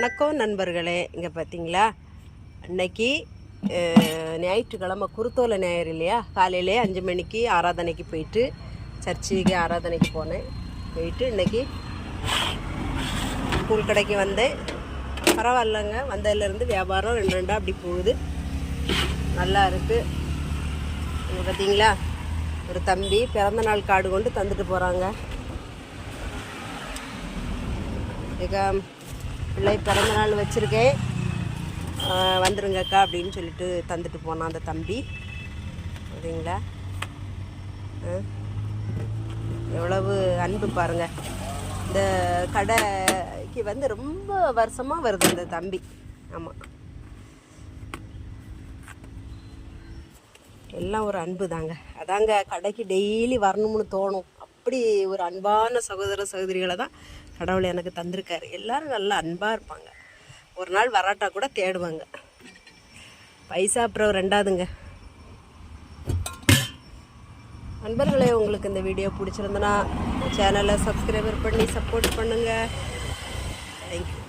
வணக்கம் நண்பர்களே. இங்கே பார்த்தீங்களா, அன்னைக்கு ஞாயிற்றுக்கிழமை குருத்தோலை ஞாயிறு இல்லையா, காலையிலே 5 மணிக்கு ஆராதனைக்கு போயிட்டு சர்ச்சுக்கு ஆராதனைக்கு போனேன். போயிட்டு இன்றைக்கி கூழ் கடைக்கு வந்தேன். பரவாயில்லைங்க, வந்ததுலேருந்து வியாபாரம் 2 அப்படி போகுது, நல்லா இருக்குது. இங்கே பார்த்தீங்களா, ஒரு தம்பி பிறந்தநாள் கார்டு கொண்டு தந்துட்டு போகிறாங்க. பிள்ளை பிறந்தநாள் வச்சுருக்கேன், வந்துருங்கக்கா அப்படின்னு சொல்லிட்டு தந்துட்டு போனான் அந்த தம்பி. சரிங்களா, எவ்வளவு அன்பு பாருங்கள். இந்த கடைக்கு வந்து ரொம்ப வருஷமாக வருது அந்த தம்பி. ஆமாம், எல்லாம் ஒரு அன்பு தாங்க. அதாங்க கடைக்கு டெய்லி வரணும்னு தோணும். அப்படி ஒரு அன்பான சகோதர சகோதரிகளை தான் கடவுள் எனக்கு தந்திருக்காரு. எல்லோரும் நல்லா அன்பாக இருப்பாங்க. ஒரு நாள் வராட்டா கூட தேடுவாங்க. பைசா அப்புறம் 2வதுங்க. நண்பர்களே, உங்களுக்கு இந்த வீடியோ பிடிச்சிருந்தனா சேனலை சப்ஸ்கிரைபர் பண்ணி சப்போர்ட் பண்ணுங்கள். தேங்க்யூ.